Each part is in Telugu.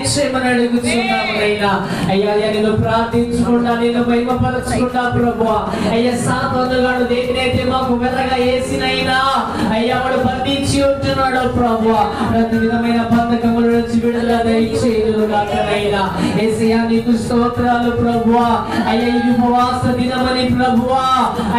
దయచేయమని అడుగుతున్నాము నైనా. అయ్యా నేను ప్రార్థించుకుంటా, నేను మహిమపరచుకుంటా ప్రభువా. అయ్యా సాతానుగాడు దేనినైతే మాకు వెలగా వేసినైనా అయ్యా వాడు బంధించి ఉంటున్నాడు ప్రభువా. ప్రతి విధమైన బంధకముల నుంచి విడుదల దయచేయుగాకనైనా. యేసయ్యా నీకు స్తోత్రాలు ప్రభువా. అయ్యా ఇది ఉపవాస దినమని ప్రభువా.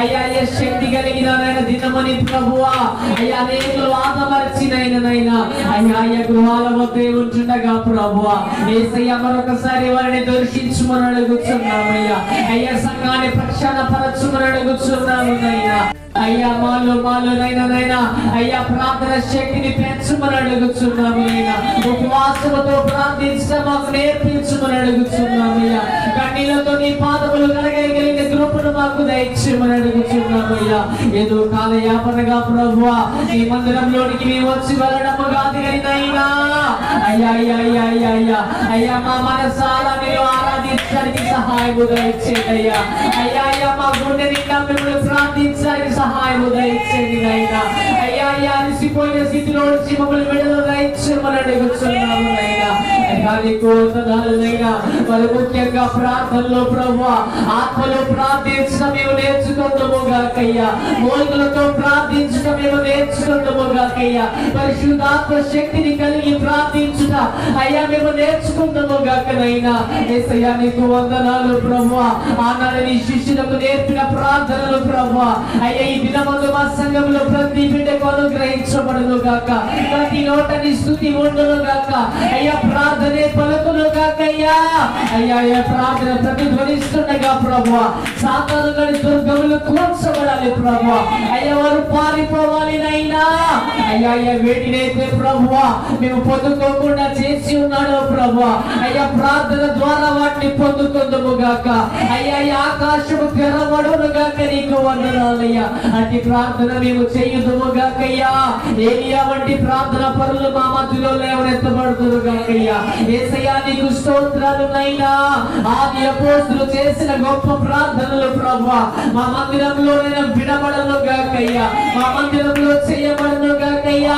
అయ్యా శక్తి కలిగిన దినమని ప్రభువా. అయ్యా అనేకులు ఆదమర్చినైనా అయ్యా గృహాల వద్దే ఉంటుండగా ప్రభువా యేసయ్యా మరొకసారి వారిని దర్శించుమని అడుగుతున్నామయ్యా. అయ్యా సంఘాన్ని ప్రక్షాళన పరచుమని అడుగుతున్నామయ్యా. అయ్యా మాలో నైనా అయ్యా ప్రార్థన శక్తిని పెంచుమని అడుగుతున్నాము నైనా. ఉపవాసముతో ప్రార్థించడం మాకు నేర్పించుమని అడుగుతున్నామయ్యా. కన్నీళ్లతో నీ పాదములు కలగలిగిన కృపను మాకు దయచేయమని అడుగుతున్నామయ్యా. ఏదో కాల యాపనగా ప్రభువా ఈ మందిరంలోనికి మేము వచ్చి వెళ్ళడము కాదు నైనా. అయ్యా అయ్యా అయ్యా అయ్యా అయ్యా అయ్యా మా మనసారా మీరు ఆరాధించడానికి సహాయము దయచేయండి అయ్యా. అయ్యా అయ్యా మా గుండె నిండా మిమ్మల్ని ప్రార్థించడానికి సహాయము దయచేయండి నైనా. అయ్యా అయ్యా అలసిపోయిన స్థితిలో నుంచి మమ్మల్ని విడుదల దయచేయమని అడుగుతున్నాము నైనా. మరి ముఖ్యంగా ప్రార్థనలో ప్రభువా ఆత్మలో ప్రార్థించడం మేము నేర్చుకుందాము గాకయ్యా. మోల్గులతో ప్రార్థించడం మేము నేర్చుకుందాము గాకయ్యా. పరిశుద్ధాత్మ శక్తిని కలిగి ప్రార్థించుట అయ్యా మేము నేర్చుకుందాము గాకనైనా. యేసయ్యా నీకు వందనాలు ప్రభువా. ఆనాడు నీ శిష్యులకు నేర్పిన ప్రార్థనలు ప్రభువా అయ్యా ఈ దినమందు మా సంఘంలో ప్రతి బిడ్డకు అనుగ్రహించబడును గాక. ప్రతి నోటని స్తుతి ఉండును గాక. అయ్యా ప్రార్థనే పలుకును గాకయ్యా. అయ్యా అయ్యా ప్రార్థన ప్రతిధ్వనిస్తుండగా ప్రభువా సాతాను గడి దుర్గములు కూర్చబడాలి ప్రభువా. అయ్యా వారు పారిపోవాలి నైనా. అయ్యా అయ్యా వేటినైతే ప్రభువా మేము పొందుకోకుండా చేసి ఉన్నాడో ప్రభువా అయ్యా ప్రార్థన ద్వారా వాటిని పొందుకుందుము గాక. అయ్యా ఆకాశము తెరవడును గాక. నీకు వందనాలయ్యా. అట్టి ప్రార్థన మేము చేయుదుము గాకయ్యా. ఏలియా వంటి ప్రార్థన పరులు మా మధ్యలో లేవనెత్తబడుతురు గాకయ్యా. యేసయ్యా నీకు స్తోత్రాలు నైనా. ఆది అపోస్తలులు చేసిన గొప్ప ప్రార్థనలు ప్రభువా మా మందిరంలో వినబడను గాకయ్యా. మా మందిరంలో చేయబడను గాకయ్యా.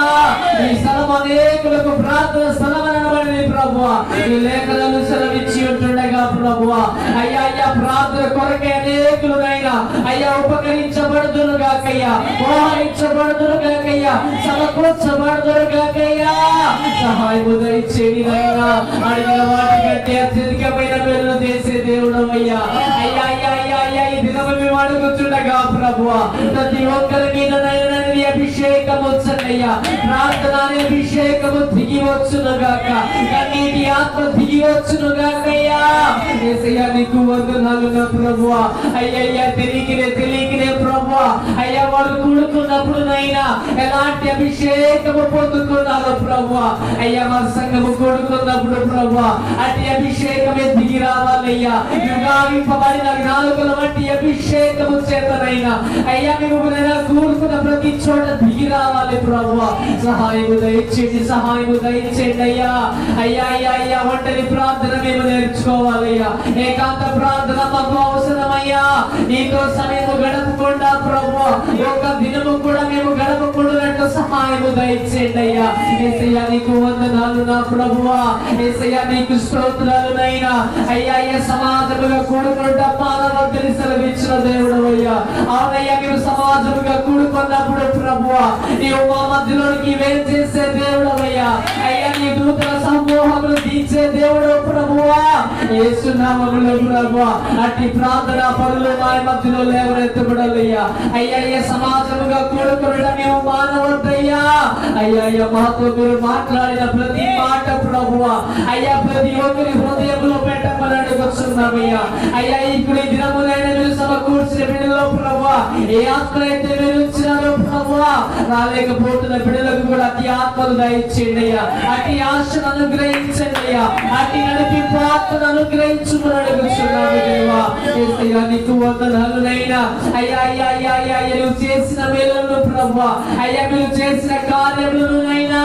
ఈ స్థలం అనేకులకు ప్రార్థన స్థలమనబడింది ప్రభువా. ఈ లేఖనాలు సెలవిచ్చి ఉంటుండగా ప్రభువా అయ్యా అయ్యా ప్రార్థన కొరకే అనేకులునైనా అయ్యా ఉపకరించబడుదురు గాకయ్యా. మోహరించబడుదురు గాకయ్యా. సమకూర్చబడుదురు గాకయ్యా. సహాయము దయచేయండి నైనా. అడిగిన వాటి కంటే అత్యధికమైన మేలు చేసే దేవుడవయ్యా. అయ్యా అయ్యా అయ్యా అయ్యా ఈ దినము మేము అడుగుతుండగా ప్రభువా ప్రతి ఒక్కరి మీద అభిషేకం వచ్చనయ్యా. ప్రార్థన అభిషేకము దిగి వచ్చును గాక. కన్నీటి ఆత్మ దిగి వచ్చును గాకయ్యా. యేసయ్యా నీకు వందనాలు నా ప్రభువా. అయ్యయ్యా తెలియకనే ప్రభువా అయ్యా వాడు కూడుకున్నప్పుడు నైనా ఎలాంటి అభిషేకము పొందుకున్నారో ప్రభువా అయ్యా మా సంఘము కూడుకున్నప్పుడు ప్రభువా అట్టి అభిషేకమే దిగి రావాలయ్యా. యుగావింపబడిన నాలుగుల వంటి అభిషేకము చేతనైనా అయ్యా మేము కూడుకున్న ప్రతి చోట దిగి రావాలి ప్రభువా. సహాయము దయచేయండి. సహాయము దయచేయండి అయ్యా. అయ్యా అయ్యా అయ్యా ఒంటరి ప్రార్థన మేము నేర్చుకోవాలయ్యా. ఏకాంత ప్రార్థన మాకు అవసరమయ్యా. నీతో సమయము గడపకుండా ప్రభువా ఒక దినము కూడా మేము గడపకూడదంటూ సహాయము దయచేయండి అయ్యా. యేసయ్యా నీకు వందనాలు నా ప్రభువా. యేసయ్యా నీకు స్తోత్రాలు నైనా. అయ్యా అయ్యా సమాజముగా కూడుకుంటా మానవద్దని సెలవిచ్చిన దేవుడు అయ్యా. అవునయ్యా మేము సమాజముగా కూడుకున్నప్పుడు ప్రభువా నీవు మా మధ్యలోనికి వేరు చేసే దేవుడు అయ్యా. అయ్యా నీ దూతల సమూహములు తీర్చే దేవుడు ప్రభువా యేసు నామములో ప్రభువా అట్టి ప్రార్థన పరులు మా మధ్యలో లేవనెత్తబడాలయ్యా. అయ్యా అయ్యా సమాజముగా కూడుకునడం మేము మానవద్దయ్యా. అయ్యా అయ్యా మాతో మీరు మాట్లాడిన ప్రతి మాట ప్రభువా అయ్యా ప్రతి ఒక్కరి హృదయంలో పెట్టమని అడుగుతున్నామయ్యా. అయ్యా ఇప్పుడు ఈ దినములైన మీరు సమకూర్చిన బిడ్డలో ప్రభువా ఏ ఆత్మ అయితే మీరు ఇచ్చినారో ప్రభువా రాలేకపోతున్న బిడ్డలకు కూడా అతి ఆత్మలు దయచేయండి అయ్యా. అతి ఆశను అనుగ్రహించండి అయ్యా. అతి నడిపింపు ఆత్మను అనుగ్రహించుమని అడుగుతున్నాము దేవా. యేసయ్యా నీకు వందనాలు నైనా. అయ్యా అయ్యా అయ్యా అయ్యా నువ్వు చేసిన మేలులను ప్రభువా అయ్యా మీరు చేసిన కార్యములను నైనా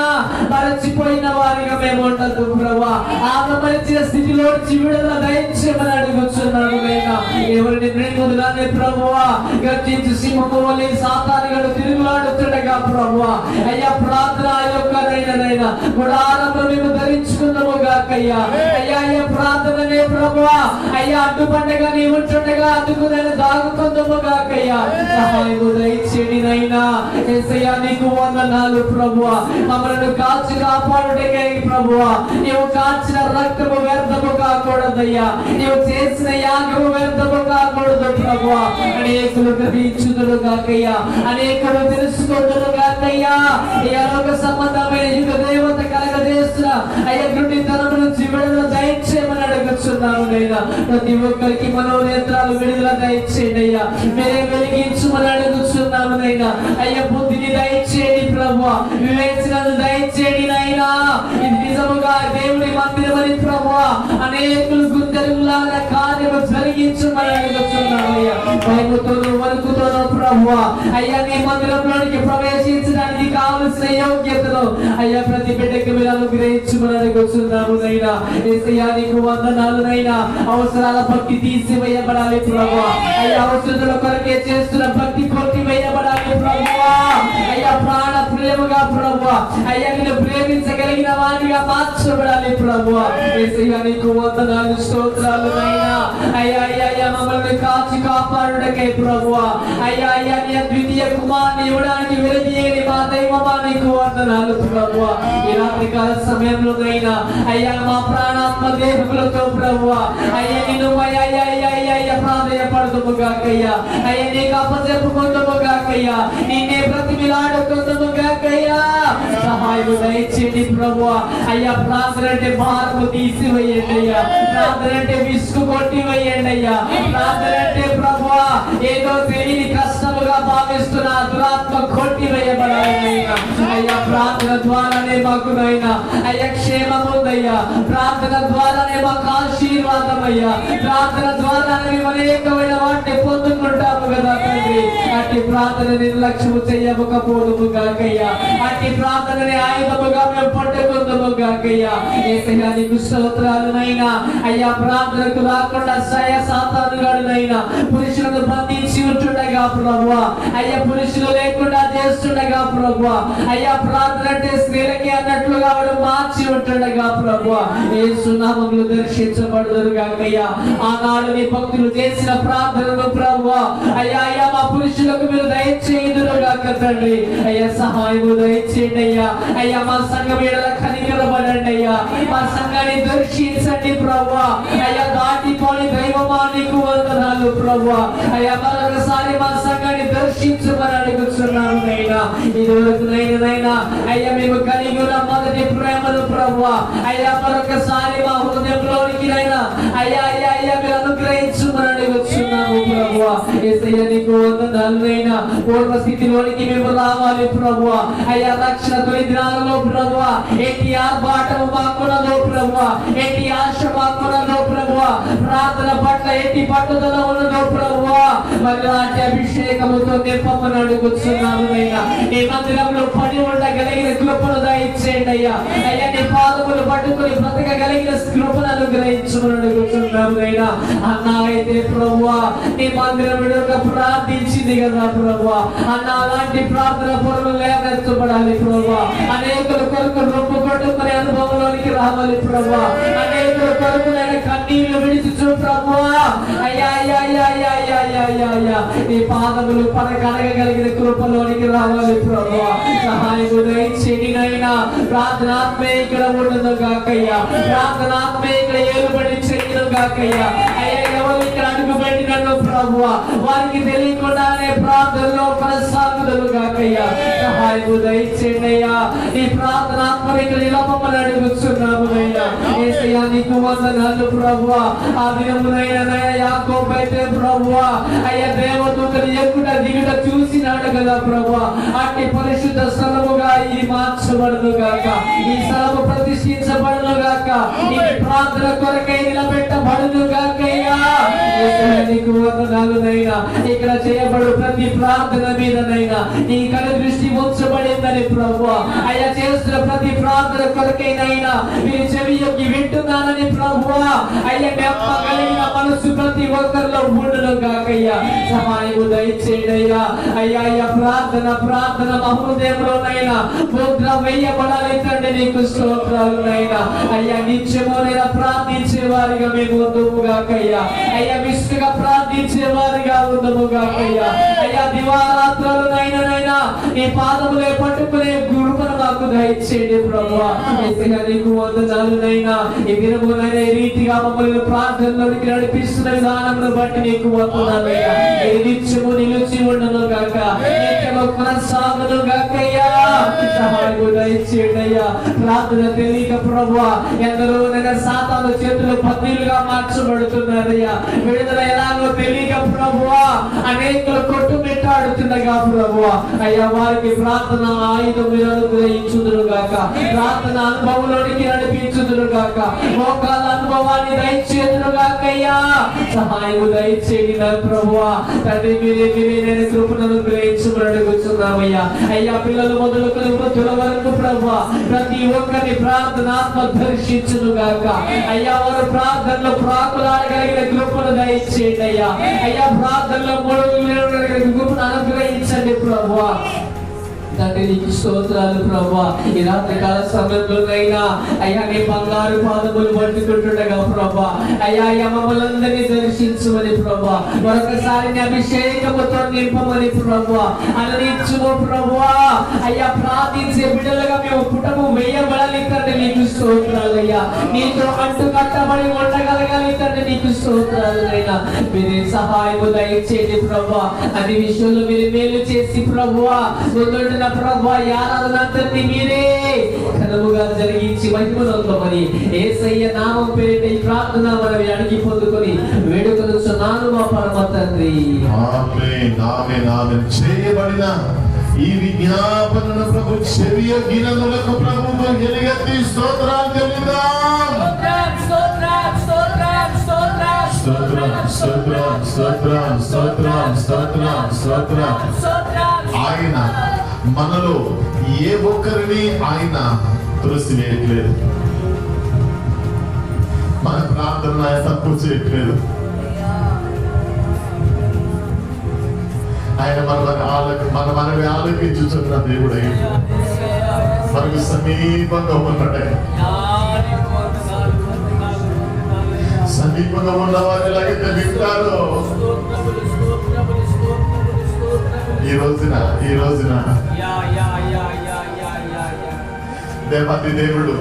మరచిపోయిన వారిగా మేము కలదు ప్రభా. ఆగమనిచిన స్థితిలో విడుదల దయచేయమని అడుగుతున్నాను నైనా. ఎవరిని మృంగులానే ప్రభువా గర్జించి సింహము వలె సాతానుగాడు తిరుగులాడుతుండగా ప్రభువా అయ్యా ప్రార్థన యొక్క నైనా గుడారంలో మేము ధరించుకుందాము గాకయ్యా. అయ్యా అయ్యా ప్రార్థననే ప్రభువా అయ్యా అడ్డుపండగా నీ ఉంటుండగా అందుకు నేను దాగుకుందాము గాకయ్యా. సహాయము దయచేయండి నైనా. యేసయ్యా నీకు వందనాలు ప్రభువా. మమ్మల్ని కాచి కాపాడుటకే ప్రభువా నీవు కాచిన రక్తము వ్యర్థము కాకూడదయ్యా. నీవు చేసిన యాగము వ్యర్థము కాకూడదు ప్రభువా. అనేకులు గ్రహించుదురు గాకయ్యా, అనేకులు తెలుసుకుందురు గాకయ్యా. ఈ అలోక సంబంధమైన యుగ దేవత కలగజేస్తున్న అయ్యా గుడ్డితనం నుంచి విడుదల దయచేయమని అడుగుతున్నాను నైనా. ప్రతి ఒక్కరికి మనోనేత్రాలు విడుదల దయచేయండి అయ్యా. మీరే వెలిగించుమని అడుగుతున్నాము నైనా. అయ్యా బుద్ధిని దయచేయండి ప్రభువా, వివేచనను దయచేయండి నైనా. ఇది నిజముగా దేవుని మందిరమని ప్రభువా అనేకులు గుండెలులాగా కార్యము జరిగించమని అడుగుతున్నాను అయ్యా. భయముతోనూ వణుకుతోనూ ప్రభువా అయ్యా నీ మందిరంలోనికి ప్రవేశించడానికి కావలసిన యోగ్యతను అయ్యా ప్రతి బిడ్డకి మీరు అనుగ్రహించమని అడుగుతున్నాము నైనా. యేసయ్యా నీకు వందనాలు నైనా. అవసరాల భక్తి తీసివేయబడాలి ప్రభువా. అయ్యా అవసరాల కొరకే చేస్తున్న భక్తి కొట్టివేయబడాలి ప్రభువా. అయ్యా ప్రాణ ప్రేమగా ప్రభువా అయ్యా నిన్ను ప్రేమించగలిగిన వాడిగా మార్చబడాలి ప్రభువా. యేసయ్యా నీకు వందనాలు స్తోత్రాలు నైనా. అయ్యా అయ్యా అయ్యా మమ్మల్ని కాచి కాపాడుటకే ప్రభువా అయ్యా అయ్యా నీ ద్వితీయ కుమారుని ఇవ్వడానికి వెలిగియని మా దైవమా నీకు వందనాలు ప్రభువా. ఈ రాత్రి కాల సమయంలో నైనా అయ్యా మా ప్రాణాత్మ దేహములతో ప్రభువా అయ్యా నిన్ను అయ్యా అయ్యా అయ్యా అయ్యా అయ్యా ప్రాధేయపడుతుము గాకయ్యా. అయ్యా నీకు అప్పచెప్పుకుందుము గాకయ్యా. నిన్నే ప్రతిమిలాడుకుందుము గాకయ్యా. సహాయము దయచేయండి ప్రభువా. అయ్యా ప్రార్థన అంటే భారము తీసివేయండి అయ్యా. ప్రార్థన అంటే విసుగు కొట్టివేయండి అయ్యా. ప్రార్థన అంటే ప్రభువా ఏదో తెలియని కష్టముగా భావిస్తున్న దురాత్మ కొట్టివేయబడాలి అయ్యా. ప్రార్థన ద్వారానే మాకు నైనా అయ్యా క్షేమం ఉందయ్యా. ప్రార్థన ద్వారానే మాకు ఆశీర్వాదం అయ్యా. ప్రార్థన ద్వారానే మేము అనేకమైన వాటిని పొందుకుంటాము కదా తండ్రి. అట్టి ప్రార్థన నిర్లక్ష్యము చేయకపోదుము గాకయ్యా. అట్టి ప్రార్థనని ఆయుధముగా మేము పట్టుకుందాము గాకయ్యా. యేసయ్యా నీకు స్తోత్రాలునైనా. అయ్యా ప్రార్థనకు రాకుండా సాతానుగాడునైనా పురుషులను బంధించి ఉంటుండగా ప్రభువా అయ్యా పురుషులు లేకుండా చేస్తుండగా ప్రభువా అయ్యా ప్రార్థన అంటే స్త్రీలకి అన్నట్లుగా వాడు మార్చి ఉంటుండగా ప్రభువా యేసు నామములో దర్శించబడుదురు గాకయ్యా. ఆనాడు నీ భక్తులు చేసిన ప్రార్థనను ప్రభువా అయ్యా అయ్యా మా పురుషులకు మీరు దయచేయుదురు గాక తండ్రి. అయ్యా సహాయము దయచేయండి అయ్యా. అయ్యా మా సంఘం ఎడల కనికరపడండి అయ్యా. మా సంఘాన్ని దర్శించండి ప్రభువా అయ్యా. దాటిపోని దైవమా నీకు వందనాలు ప్రభువా అయ్యా. మరొకసారి మా సంఘాన్ని దర్శించమని అడుగుతున్నాను నైనా. ఇదివరకు నైనా అయ్యా మేము కలిగి ఉన్న మొదటి ప్రేమను ప్రభువా అయ్యా మరొకసారి మా హృదయంలోనికి నైనా అయ్యా అయ్యా అయ్యా మీరు అనుగ్రహించమని అడుగుతున్నాము ప్రభువా. యేసయ్యా నీకు వందనాలు నైనా. పూర్వ స్థితిలోనికి మేము రావాలి ప్రభువా అయ్యా. రక్షణ తొలి దినాలలో ప్రభువా ఎట్టి ఆర్భాటము మాకున్నదో ప్రభువా, ఎట్టి ఆశ మాకున్నదో ప్రభువా, ప్రార్థన పట్ల ఎట్టి పట్టుదల ఉన్నదో ప్రభువా మరి నాటి అభిషేకముతో నింపమని అడుగుతున్నాము నైనా. నీ మందిరంలో పడి ఉండగలిగిన కృపను దయచేయండి అయ్యా. అయ్యా నీ పాదములు పట్టుకుని బ్రతకగలిగిన కృపను అనుగ్రహించమని అడుగుతున్నాము నైనా. అన్నా అయితే ప్రభువా నీ మందిరం ప్రార్థించింది కదా ప్రభువా అన్న అలాంటి ప్రార్థన పొరలు లేవెత్తబడాలి ప్రభువా. అనేకుల కొరకు రొప్పు కొట్టుకునే అనుభవంలోనికి రావాలి ప్రభువా. అనేకుల కొరకు నేను కన్నీళ్లు విడిచి ప్రభువా అయ్యా అయ్యా అయ్యా అయ్యా అయ్యా అయ్యా అయ్యా అయ్యా నీ పాదములు పడగలగలిగిన కృపలోనికి రావాలి ప్రభువా. సహాయము దయచేయండి నైనా. ప్రార్థనాత్మే ఇక్కడ ఉండదు గాకయ్యా. ప్రార్థనాత్మే ఇక్కడ ఏలుబడి చెయ్యను గాకయ్యా. అయ్యా ఎవరు ఇక్కడ అడుగు పెట్టినను ప్రభువా వారికి తెలియకుండానే ప్రార్థనలో కొనసాగుదలు గాకయ్యా. సహాయము దయచేయండి అయ్యా. నీ ప్రార్థనాత్మ ఇక్కడ నిలపమని అడుగుతున్నాము నైనా. యేసయ్యా అయ్యా నీకు వందనాలు ప్రభువా. ఆ దినమునైనా యాకోబు అయితే ప్రభువా అయ్యా దేవదూతలు ఎక్కుట దిగుట చూసినాడు కదా ప్రభువా. అట్టి పరిశుద్ధ స్థలముగా ఇది మార్చబడును గాక, ఈ స్థలము ప్రతిష్ఠించబడును గాక, ఈ ప్రార్థన కొరకై నిలబెట్టబడును గాక. నీకు వందనాలునైనా ఇక్కడ చేయబడు ప్రతి ప్రార్థన మీదనైనా నీ కను దృష్టి ఉంచబడిందని ప్రభువా. అయ్యా చేస్తున్న ప్రతి ప్రార్థన కొరకైనైనా మీరు చెవి యొక్కి వింటున్నానని ప్రభువా. అయ్యా కలిగిన మనసు ప్రతి ఒక్కరిలో ఉండును గాకయ్యా. సహాయము దయచేయండి అయ్యా. అయ్యా అయ్యా ప్రార్థన మహోదయంలోనైనా ముద్ర వేయబడాలి తండ్రి. నీకు స్తోత్రాలునైనా అయ్యా. నిత్యమునైనా ప్రార్థించే వారిగా మేము ఉందుము గాకయ్యా. అయ్యా విసుగా ప్రార్థించే వారిగా ఉందుము గాకయ్యా. అయ్యా దివారాత్రులనైనా నీ పాదములే పట్టుకునే కృపను మాకు దయచేయండి ప్రభువా. నీకు వందనాలునైనా ఈ దినమునైనా ఈ రీతిగా మమ్మల్ని ప్రార్థనలోకి నడిపిస్తున్న విధానమును బట్టి నీకు వందనాలయ్యా. నిత్యము నిలిచి ఉండను గాక, నిత్యము కొనసాగును గాకయ్యా. సహాయము దయచేయండి అయ్యా. ప్రార్థన తెలియక ప్రభువా ఎందరో సాతాను చేతులు పన్నీలుగా మార్చబడుతున్నారయ్యా. విడుదల ఎలాగో తెలియక ప్రభువా అనేకులు కొట్టుమిట్టాడుతుండగా ప్రభువా అయ్యా వారికి ప్రార్థన ఆయుధం అనుగ్రహించుదురు గాక, ప్రార్థన అనుభవంలోనికి నడిపించుదురు గాక, మోకాల అనుభవాన్ని దయచేదురు గాకయ్యా. సహాయము దయచేయండి ప్రభువా. తండ్రి మీరే నేను కృపను అనుగ్రహించమని అడుగుతున్నామయ్యా. అయ్యా పిల్లలు మొదలుకొని వృద్ధుల వరకు ప్రభువా ప్రతి ఒక్కరిని ప్రార్థన ఆత్మ దర్శించును గాక. అయ్యా వారు ప్రార్థనలో ప్రాకులాడగలిగిన కృపను దయచేయండి అయ్యా. అయ్యా ప్రార్థనలో కృపను అనుగ్రహించండి ప్రభువా. తండ్రి నీకు స్తోత్రాలు ప్రభువా. ఈ రాత్రి కాల సమయంలోనైనా అయ్యా నీ బంగారు పాదములు పట్టుకుంటుండగా ప్రభువా అయ్యా అయ్యా మమ్మల్ని అందరినీ దర్శించమని ప్రభువా. మరొకసారి నీ అభిషేకముతో నింపమని ప్రభువా అనునిచ్చుము ప్రభువా. అయ్యా ప్రార్థించే బిడ్డలుగా మేము పుటము వేయబడాలి తండ్రి. నీకు స్తోత్రాలు అయ్యా. నీతో అంటు కట్టబడి ఉండగలగాలి తండ్రి. నీకు స్తోత్రాలు అయినా మీరే సహాయము దయచేయండి ప్రభువా. అన్ని విషయంలో మీరు మేలు చేసి ప్రభువా ముందుంటున్న ప్రభువా ఆరాధనంతటిని మీరే ఘనముగా జరిగించి మహిమనొందమని యేసయ్య నామం పేరిట ఈ ప్రార్థన మనం అడిగి పొందుకొని వేడుకొనుచున్నాను మా పరమ తండ్రి. ఆమేన్ ఆమేన్ ఆమేన్. చేయబడిన ఈ విజ్ఞాపనను ప్రభు చెవియొగ్గినందులకు ప్రభువు ఎలుగెత్తి స్తోత్రాలు చెల్లిద్దాం. స్తోత్రం స్తోత్రం స్తోత్రం స్తోత్రం స్తోత్రం స్తోత్రం. ఆయన మనలో ఏ ఒక్కరిని ఆయన తులసివేయట్లేదు. మన ప్రార్థన ఆయన తక్కువ చేయట్లేదు. ఆయన మనవి ఆలోచించుచున్న దేవుడై మనకు సమీపంగా ఉన్నాడే. సమీపంగా ఉన్న వారు ఎలాగైతే వింటారో ఈ రోజున దేవాది దేవుడు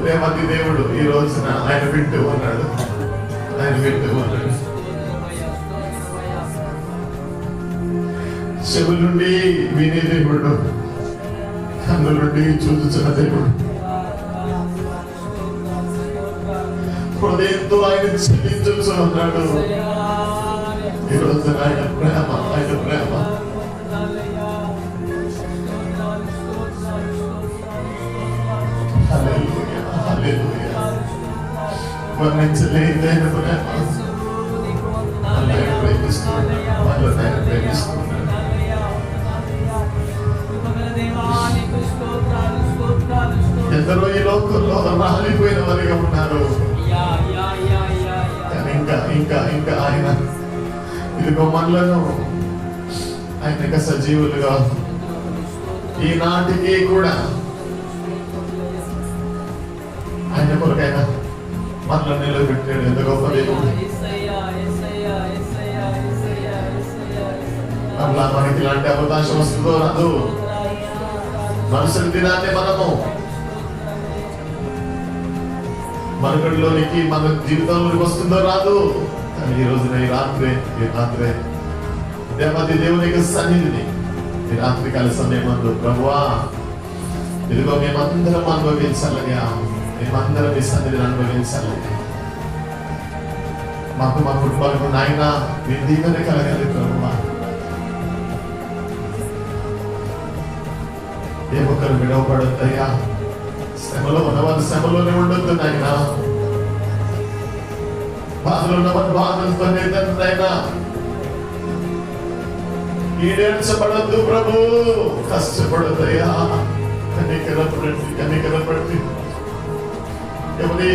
ఈ రోజున ఆయన వింటూ ఉన్నాడు. చెవులుండి వినే దేవుడు, కన్నులుండి చూచుచున్న దేవుడు, హృదయంతో ఆయన చెల్లించుచు ఉన్నాడు. ఈ రోజున ఆయన ప్రేమ వర్ణించలేదైన ప్రేమ ఎందరో ఈ లోకంలో రాలిపోయిన వారిగా ఉన్నారు. ఇంకా ఆయన ఇదిగో మనలను ఆయన సజీవులుగా ఈనాటికి కూడా ఆయన కొరకైనా మనల్ని నిలబెట్టాడు. ఎంత గొప్ప దేవుడు. అట్లా మనకి ఇలాంటి అవకాశం వస్తుందో రాదు. మనుషుల దినాన్ని మనము మనుగడలోనికి మన జీవితంలోకి వస్తుందో రాదు. కానీ ఈ రోజున ఈ రాత్రే దేవతి దేవుని సన్నిధిని ఈ రాత్రికాల సమయం అందు ప్రభువా ఇదిగో మేమందరం అనుభవించాలయ్యా. మేమందరం ఈ సన్నిధిని అనుభవించాలి. మాకు మా కుటుంబాలకు నాయన నీ దీవెన కలగాలి ప్రభువా. ఏ ఒక్కరు విడవబడద్దయ్యా. శ్రమలో ఉన్నవారు శ్రమలోనే ఉండొద్దు నాయన. బాధలు ఉన్నవారు బాధలతో నాయన ఈడేర్చబడద్దు ప్రభు. కష్టపడద్దయ్యా. కనికరపడి ఎవరి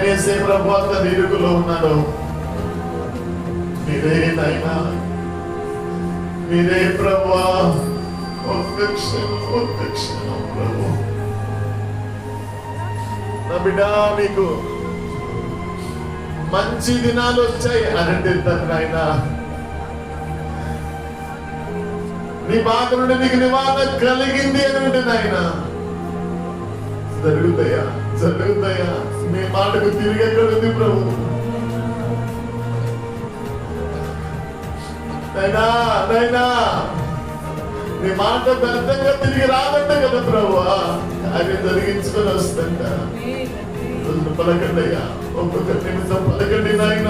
వేసే ప్రభు అంత ఇరుకులో ఉన్నారు. మీరే నాయన, మీరే ప్రభు. ఒక్క క్షణం ప్రభు. నా బిడ్డ నీకు మంచి దినాలు వచ్చాయి అనంటే నాయన, నీ బాధ నుండి నీకు నివారణ కలిగింది అని అంటే నాయన జరుగుతాయా. నీ మాటకు తిరిగెక్కడుంది ప్రభు. నైనా నీ మాట వ్యర్థంగా తిరిగి రాదంట కదా ప్రభు. అది జరిగించుకొని వస్తుంట. పలకండి అయ్యా, ఒక్కొక్క నిమిషం పలకండి నాయన.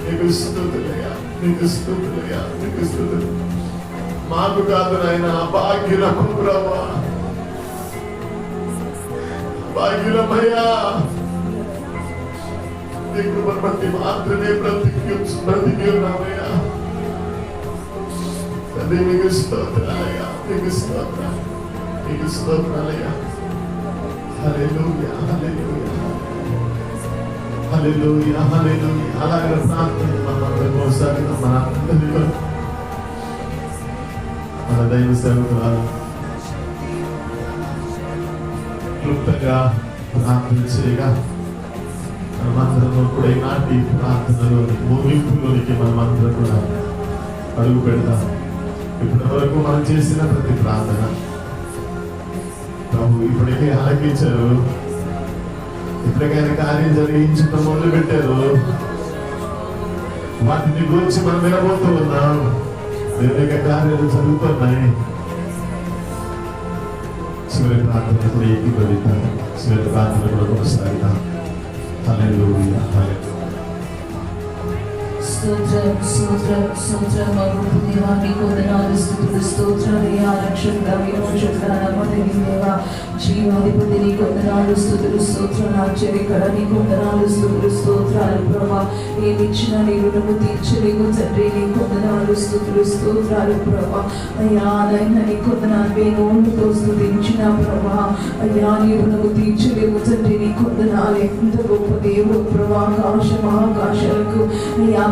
నీకు స్తుతులయ్యా, నీకు స్తుతులయ్యా, నీకు స్తుతులు. మాకు కాదు నాయన, భాగ్యులకు ప్రభు, భాగ్యులమయ్యా. నీ కృపను బట్టి మాత్రమే బ్రతికి ఉన్నామయ్యా. అది మీకు స్తోత్రాలయ్యా, మీకు స్తోత్రాలయ్యా. హల్లెలూయా, హల్లెలూయా, హల్లెలూయా, హల్లెలూయా. అలాగే ప్రార్థన మనందరి మన దైవ సేవకురాలు క్లుప్తంగా ప్రార్థన చేయగా మనమందరం కూడా ఈనాటి ప్రార్థనలోని ముగింపులోనికి మనమందరం కూడా అడుగు పెడతాం. ఇప్పటి వరకు మనం చేసిన ప్రతి ప్రార్థన ప్రభు ఇప్పటికే ఆలకించారు. ఇప్పటికైనా కార్యం జరిగించడం మొదలు పెట్టారు. వాటిని గురించి మనం వినబోతూ ఉన్నాం. దేవుని కార్యాలు జరుగుతున్నాయి. చివరి ప్రార్థన కూడా ఏకీభవిద్దాం. చివరి ప్రార్థన కూడా కొనసాగిద్దాం. హల్లెలూయా, హల్లెలూయా. స్తోత్రం, స్తోత్రం, స్తోత్రం. మగపు దేవానికి వందనాలు, స్తుతులు, స్తోత్రాలయ్యా. రక్షకుడా, విమోచకుడా, నమ్మదగిన దేవా, జీవాధిపతి నీకు వందనాలు, స్తుతులు, స్తోత్రాలు. ఆశ్చర్యకర నీకు వందనాలు, స్తుతులు, స్తోత్రాలు. ప్రభా, ఏమిచ్చినా నీ రుణము తీర్చలేవు తండ్రి. నీకు వందనాలు, స్తుతులు, స్తోత్రాలు. ప్రభా అయ్యా, నైనా నీకు వందనాలు. వేణువులతో స్తుతించిన ప్రభా అయ్యా, నీ రుణము తీర్చలేవు తండ్రి. నీకు వందనాలు. ఎంత గొప్ప దేవుడు ప్రభా. ఆకాశ మహాకాశాలకు అయ్యా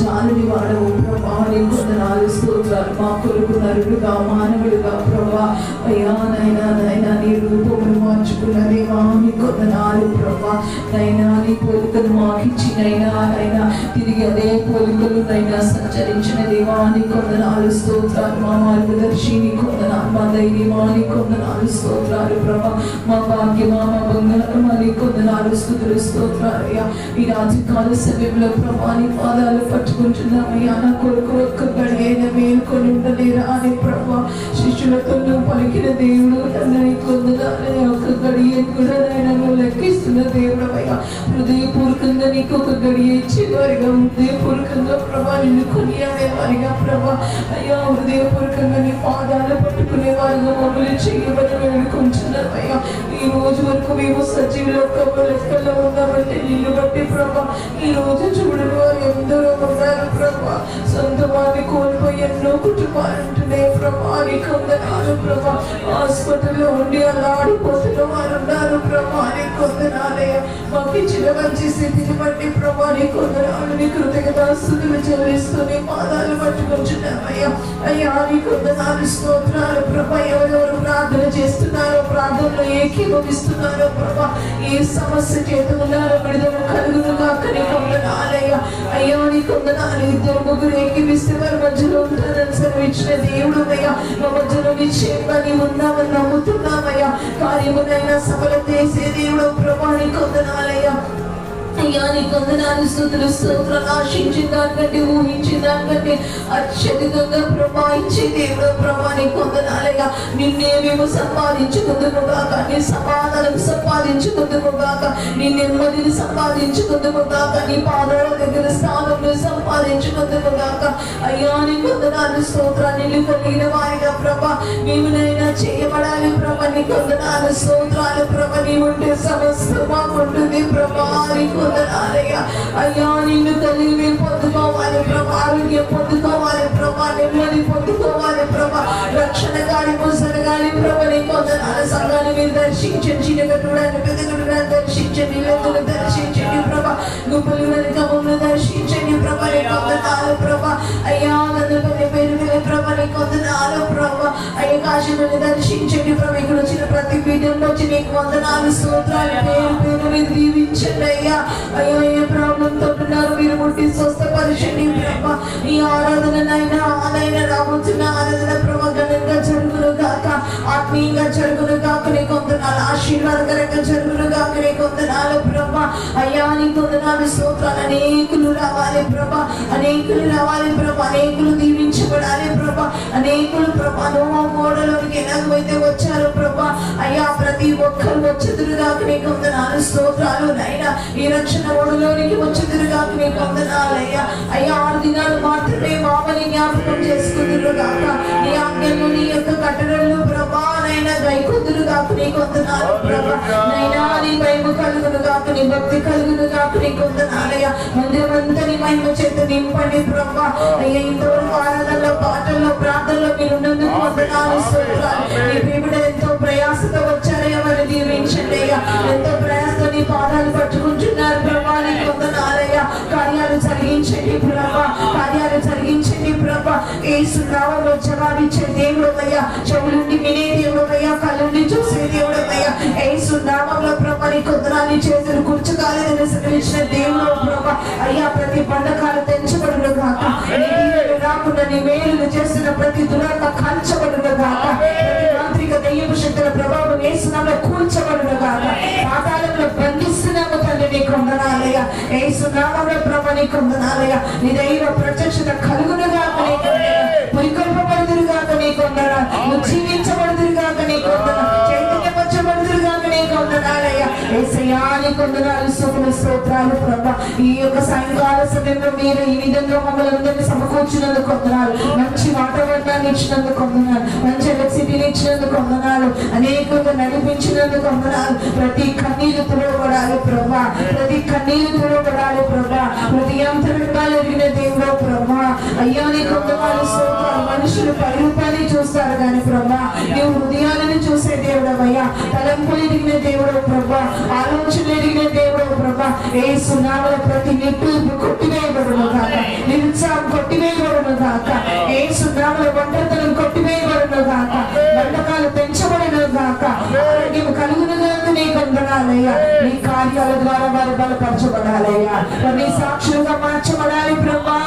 చాలని వాడవు ప్రభా. నీకు వందనాలు, స్తోత్రాలు. మా కొరకు నరుడుగా మానవుడుగా ప్రభా అయ్యా నైనా నీ రూపమును మార్చుకున్న దేవా నీకు వందనాలు ప్రభా. నైనా నీ పోలికలు మాకిచ్చినైనా తిరిగి అదే పోలికలు నైనా సంచరించిన దేవా నీకు వందనాలు, స్తోత్రాలు. మా మార్గదర్శి నీకు వందనాలు. మా ధైర్యమా నీకు వందనాలు, స్తోత్రాలు ప్రభా. మా భాగ్యమా, మా బంగారమా నీకు వందనాలు, స్తుతులు, స్తోత్రాలు. అయ్యా ఈ రాజకాల సమయంలో ప్రభా నీ పాదాలు పట్టుకుంటున్నామయ్యా. నా కొరకు ఒక్క గడియైన మేలుకొని ఉండలేరా అని ప్రభా శిష్యులతో నువ్వు పలికిన దేవుడు నీకు వందనాలు. ఒక్క గడియ కూడా నన్ను లెక్కిస్తున్న దేవుడు అయ్యా. హృదయపూర్వకంగా నీకు ఒక గడియ ఇచ్చేవారిగా, హృదయపూర్వకంగా ప్రభా నిన్ను కొనియాడేవారిగా ప్రభా అయ్యా, హృదయపూర్వకంగా నీ పాదాలు పట్టుకునే వారిగా మమ్మల్ని చేయమని వేడుకుంటున్నామయ్యా. ఈ రోజు వరకు మేము సజీవుల లెక్కల్లో ఉన్నామంటే నిన్ను బట్టి ప్రభా. ఈ రోజు చూడని వారు ఎందరో ఉన్నారు ప్రభా. సొంత వారిని కోల్పోయి ఎన్నో కుటుంబాలు ఉంటున్నాయి ప్రభా. నీకు వందనాలు ప్రభా. హాస్పిటల్లో ఉండి అలా ఆడిపోతున్న వారు ఉన్నారు ప్రభా. నీకు వందనాలయ్యా. మాకు ఇచ్చిన మంచి స్థితిని బట్టి ప్రభా నీకు వందనాలు. నీ కృతజ్ఞతాస్తుతులు చెల్లిస్తూ నీ పాదాలు పట్టుకొచ్చున్నామయ్యా. అయ్యా నీకు వందనాలు, స్తోత్రాలు ప్రభా. ఎవరెవరు ప్రార్థన చేస్తున్నారో, ప్రార్థనలో ఏకీభవిస్తున్నారో ప్రభా, ఏ సమస్య చేత ఉన్నారో విడుదల కలుగునుగా నీకు వందనాలయ్యా. అయ్యా నీకు వందనాలు. ఇద్దరు ముగ్గురు ఏకీపిస్తే వారి మధ్యలో ఉంటారని సెలవిచ్చిన దేవుడు అయ్యా. మా మధ్యలో నిశ్చయంగా నీవు ఉన్నామని నమ్ముతున్నామయ్యా. కార్యమునైనా సఫలం చేసే దేవుడు ప్రభా నీకు వందనాలయ్యా. అయ్యా నీ కొందనాలు స్తుతులు స్తోత్రాలు ఆశించిన దానికంటే ఊహించిన దానికంటే అత్యధికంగా ప్రభా ఇచ్చే దేవుడు ప్రభా నీ కొందనాలయ్యా నిన్నే మేము సంపాదించుకుందుము గాక నీ సమాధానం సంపాదించుకుందుము గాక నీ నెమ్మదిని సంపాదించుకుందుము గాక నీ పాదాల దగ్గర స్థానంలో సంపాదించుకుందుము గాక అయ్యా నీ కొందనాలు స్తోత్రాన్ని కలిగిన వారిగా ప్రభా మేమునైనా చేయబడాలి ప్రభా నీ కొందనాలు స్తోత్రాలు ప్రభా నీ ఉంటే సమస్తమా ఉంటుంది ప్రభా నీ కొందనాలయ్యా అయ్యా నిన్ను కలిగి మేము పొందుకోవాలి ప్రభా ఆరోగ్యం పొందుకోవాలి ప్రభా నెమ్మది పొందుకోవాలి ప్రభా రక్షణ గాని ముసలి గాని ప్రభా నీ కొందనాల సంఘాన్ని మీరు దర్శించండి చిన్నగట్టుడాన్ని పెద్దగట్టుడాన్ని దర్శించండి ఇళ్ళను దర్శించండి ప్రభా గుంపులు వెనుకములను దర్శించండి ప్రభా నీ కొందనాలు ప్రభా అయ్యా నన్ను పేరు మీద ప్రభా నీ కొందనాలు ప్రభా అయ్యా కాశీని దర్శించండి ప్రభా ఇక్కడ వచ్చిన ప్రతి పీఠంలో వచ్చి నీకు వందనాలు స్తోత్రాలు పేరు పేరు మీరు దీవించండి అయ్యా అయ్యా ఏ ప్రాబ్లంతో ఉన్నారు మీరు ముట్టి స్వస్థపరచండి ప్రభా ఈ ఆరాధనైనా రాబోతున్న ఆరాధన ప్రభా ఘనంగా జరుగును గాక ఆత్మీయంగా జరుగును గాక నీ కొందనాలు ఆశీర్వాదకరంగా జరుగును గాక నీ కొందనాలు ప్రభా అయ్యా నీ కొందనాలు స్తోత్రాలు అనేకులు రావాలి ప్రభా అనేకులు రావాలి ప్రభా అనేకులు దీవించబడాలి ప్రభా అనేకులు ప్రభా నోవా మోడలోనికి ఎలాగైతే వచ్చారు ప్రభా అయ్యా ప్రతి ఒక్కరు వచ్చేదురుగాక నీ కొందనాలు స్తోత్రాలు నైనా ఈ రక్షణ ఓడలోనికి వచ్చేదురుగాక నీ కొందనాలు అయ్యా అయ్యా 6 దినాలు మాత్రమే మామని జ్ఞాపకం చేసుకుందురుగాక నీ ఆజ్ఞలు నీ యొక్క కట్టడలు ప్రభా నైనా గైకొందురుగాక నీ కొందనాలు ప్రభా నైనా నీ భయము కలుగునుగాక నీ భక్తి కలుగునుగాక నీ కొందనాలయ్యా మందిరమంతా నీ మహిమ చేత నింపండి ప్రభా అయ్యా ఇంతవరకు ఆరాధనలో పాటల్లో ప్రార్థనలో మీరు ఉన్నందుకు వందనాలు స్తోత్రాలు నీ ప్రియుడు ఎంతో ప్రయాసతో వచ్చారయ్యా వారిని దీవించండి అయ్యా ఎంతో ప్రయాసతో నీ పాదాలు పట్టుకుంటున్నారు ప్రభా నీ వందనాలయ్యా కార్యాలు జరిగించండి ప్రభా కార్యాలు జరిగించండి ప్రభా యేసు నామములో జవాబిచ్చే దేవుడవయ్యా చెవులుండి వినే దేవుడవయ్యా కళ్ళుండి చూసే దేవుడవయ్యా యేసు నామములో ప్రభా నీ కొందనాన్ని చేతులు కూర్చుకాలని సెలవిచ్చిన దేవుడు ప్రభా అయ్యా ప్రతి బంధకాలు తెంచబడును గాక నీ దీవెనలు రాకుండా నీ మేలులు చేస్తున్న ప్రతి దురాత్మ కాల్చబడును గాక ప్రతి మాంత్రిక దెయ్యపు శక్తుల ప్రభావం యేసు నామములో కూల్చబడును గాక పాతాళంలో బంధిస్తున్నాము తండ్రి నీ కొందనాలయ్యా యేసు నామములో ప్రభా నీ కొందనాలయ్యా నీ దైవ ప్రత్యక్షత కలుగును గాక నీ కొందనాలు పురికొల్పబడుదురు గాక నీ కొందనాలు ఉజ్జీవించబడుదురు గాక నీ కొందనాలు చైతన్యపరచబడుదురు గాక నీ కొందనాలయ్యా యేసయ్యా నీ కొందనాలు స్తోత్రాలు ప్రభా ఈ యొక్క సాయంకాల సమయంలో మీరు ఈ విధంగా మమ్మల్ని అందరినీ సమకూర్చినందుకు కొందనాలు మంచి వాతావరణాన్ని ఇచ్చినందుకు కొందనాలు మంచి ఎలక్ట్రిసిటీని ఇచ్చినందుకు కొందనాలు అనేకంగా నడిపించినందుకు కొందనాలు ప్రతి కన్నీరు తుడవబడాలి ప్రభా ప్రతి కన్నీరు తుడవబడాలి ప్రభా ప్రతి యంత్రాలు ఎరిగిన దేవుడు ప్రభా అయ్యా నీ కొందనాలు స్తోత్రాలు మనుషులు పైరూపాన్ని చూస్తారు కానీ ప్రభా నీవు హృదయాలను చూసే దేవుడవయ్యా తలంపులు ఎరిగిన దేవుడు ప్రభా ఆలోచనలు ఎరిగిన దేవుడు ప్రభా యేసు నామములో ప్రతి నిట్టూర్పు కొట్టివేయబడును గాక నిరుత్సాహం కొట్టివేయబడును గాక యేసు నామములో ఒంటరితనం కొట్టివేయబడును గాక బంధకాలు పెంచబడును గాక ఆరోగ్యం కలుగును గాక నీ కొందనాలయ్యా నీ కార్యాల ద్వారా వారు బలపరచబడాలయ్యా నీ సాక్షులుగా మార్చబడాలి ప్రభా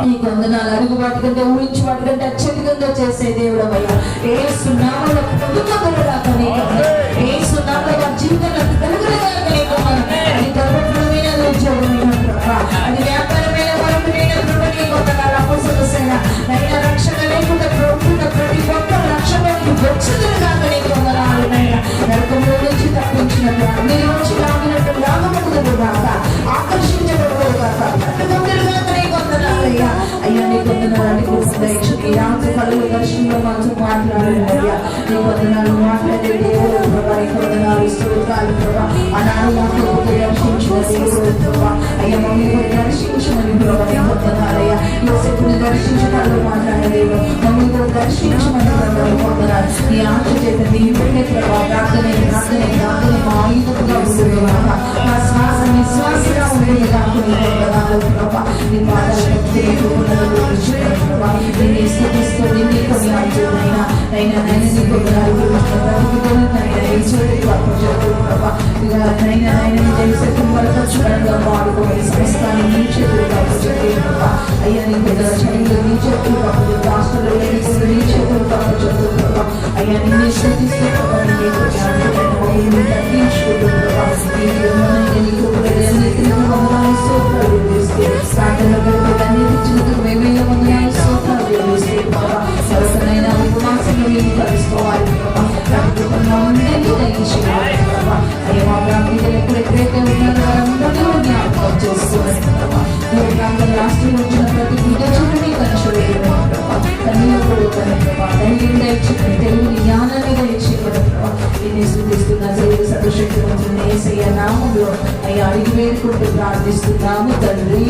నీ కొందనాలు అడుగు వాటి కంటే ఊహించి వాటి కంటే అత్యధికంగా చేసే దేవుడవయ్యా యేసు నామములో పొందుకోగలగాక నీ యేసు నామములో వారి జీవితంలో కలుగునుగాక నీ అది గర్భఫలమైన ఉద్యోగమైన ప్రభా అది వ్యాపారమైన వరమైన ప్రభా నీ కొందనాలు అపసరసైన నైనా రక్షణ లేకుండా ప్రభుత్వ ప్రతి ఒక్క రక్షణకు వచ్చుదురుగాక నీ కొందనాలు నైనా నరకంలో నుంచి తప్పించిన అన్ని రోజు లాగినట్టు లాగబడుదురుగాక ఆకర్షించబడుదురుగాక పట్టుకుందురుగాక నీ కొందనాలయ్యా అయ్యా నీ కొందనాలని దయచేసి ఈ రాత్రి కలుగు దర్శనంలో మాతో మాట్లాడాలయ్యా నీ కొందనాలు మాట్లాడే దేవుడు ప్రభా నీ కొందనాలు స్తోత్రాలు ప్రభా అనాడు మాతో దర్శించిన దేవుడు ప్రభా అయ్యా మమ్మల్ని దర్శించమని ప్రభా నీ కొందనాలయ్యా యోసేపుని దర్శించడాలు మాట్లాడే దేవుడు మమ్మల్ని దర్శించమని ప్రభా కొందనాలు నీ ఆశ చేత నీ పెట్టే ప్రభా ప్రార్థన మా ఆయుధముగా ఉండేవాక మా శ్వాస నిశ్వాసగా ఉండేవాక నీ కొందనాలు ప్రభా నీ పాదాలకు ప్రభా నిన్ను స్తుతిస్తూ నిన్ను కొనియాడుతున్నైనా నైనా నీ కొందనాలు వాడుకోవాలి సంస్థాన్ని నీ చేతులు కాపాడుతుంది ప్రభా అయ్యా నీ పెద్ద చర్యలు నీ చేతులు కాపాడు రాష్ట్రంలో నీ చేతులు కాపాడుతుంది ప్రభా అయ్యా నిన్ను స్తుతిస్తూ ప్రభా నీకు తగ్గించుకుంటూ ప్రభా నీకు అయ్యా అడిగి వేడుకుంటూ ప్రార్థిస్తున్నాము తండ్రి.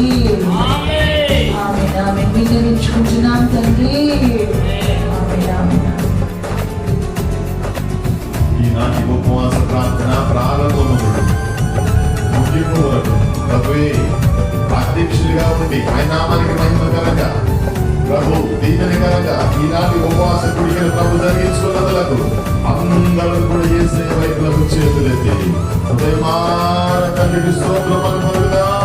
ఆమేన్ ఆమేన్. విన్నవించుకుంటున్నాం తండ్రి. ఆమేన్ ఆమేన్. ఈనాటి ఉపవాస ప్రార్థన ప్రారంభములు ముగింపు వరకు ప్రభువే అధ్యక్షులుగా ఉండి ఆయన నామానికి మహిమకరంగా ప్రభు దీవెనకరంగా ఈనాటి ఉపవాస కుడికలు ప్రభు జరిగించుకున్నదులకు అందరూ కూడా యేసయ్య వైపులకు చేతులెత్తి హృదయమార తండ్రికి స్తోత్రం అని పలుకుదాం.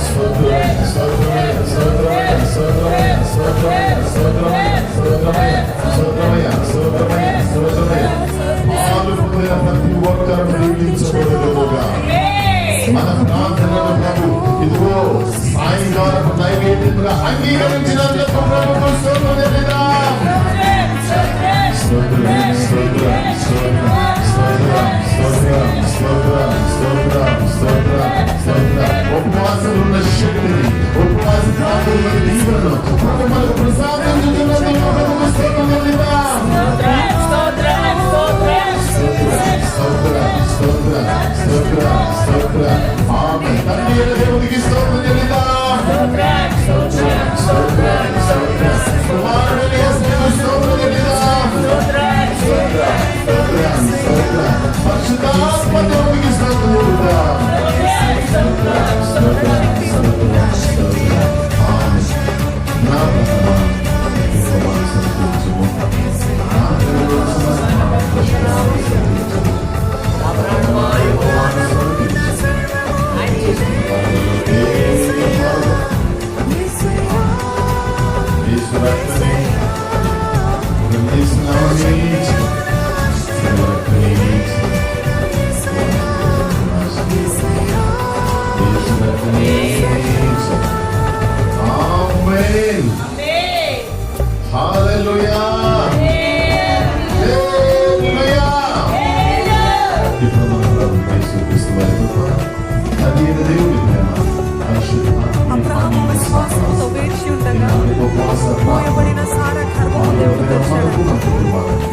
స్తోత్రం స్తోత్రమయ స్తోత్రమయ స్తోత్రమయ స్తోత్రమయ స్తోత్రమయ స్తోత్రమయ స్తోత్రమయ స్తోత్రమయ స్తోత్రమయ పాలు పొందిన ప్రతి ఒక్కరు దీవించబడుదురుగా. మన ప్రార్థనలు ప్రభు ఇదిగో సాయంకాలపు నైవేద్యముగా అంగీకరించినందుకు ప్రభుకు స్తోత్రం చెల్లిద్దాం. స్తోత్రం స్తోత్రం స్తోత్రం స్తోత్రం స్తోత్రం స్తోత్రం స్తోత్రం స్తోత్రం స్తోత్రం. ఉపవాసంలో ఉన్న శక్తిని ఉపవాస ప్రార్థనల దీవెనను ప్రభు మనకు ప్రసాదించుతున్నందుకు ప్రభుకు స్తోత్రం చెల్లిద్దాం. ఆమేన్. తండ్రి అయిన దేవునికి స్తోత్రం చెల్లిద్దాం. కుమారుడైన యేసుకు స్తోత్రం చెల్లిద్దాం. పరిశుద్ధాత్మ దేవునికి స్తోత్రం చెల్లిద్దాం. ఆమేన్. నా ప్రభువా, నీ కృపను సమకూర్చుము. నా దేవుడు హల్లెలూయా. ఇప్పుడు మన ప్రభు యేసుక్రీస్తు వారి కృప, అది దేవుని ప్రేమ, అబ్రహాము విశ్వాసముతో వేచి ఉండగా మోయబడిన సారా గర్భము దేవుడు తెరిచాడు.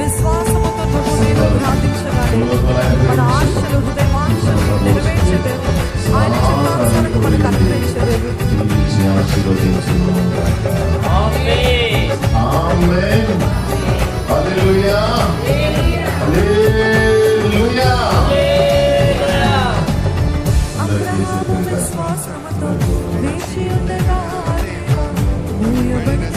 విశ్వాసముతో ప్రభువును ప్రార్థించగానే మన ఆశలు హృదయవాంఛలు నెరవేర్చెదరు. ఆయన చిత్తానుసారము మనకు అనుగ్రహించెదరు. ఆమేన్. హల్లెలూయా. హల్లెలూయా. అబ్రహాము విశ్వాసముతో వేచి ఉండగా మోయబడిన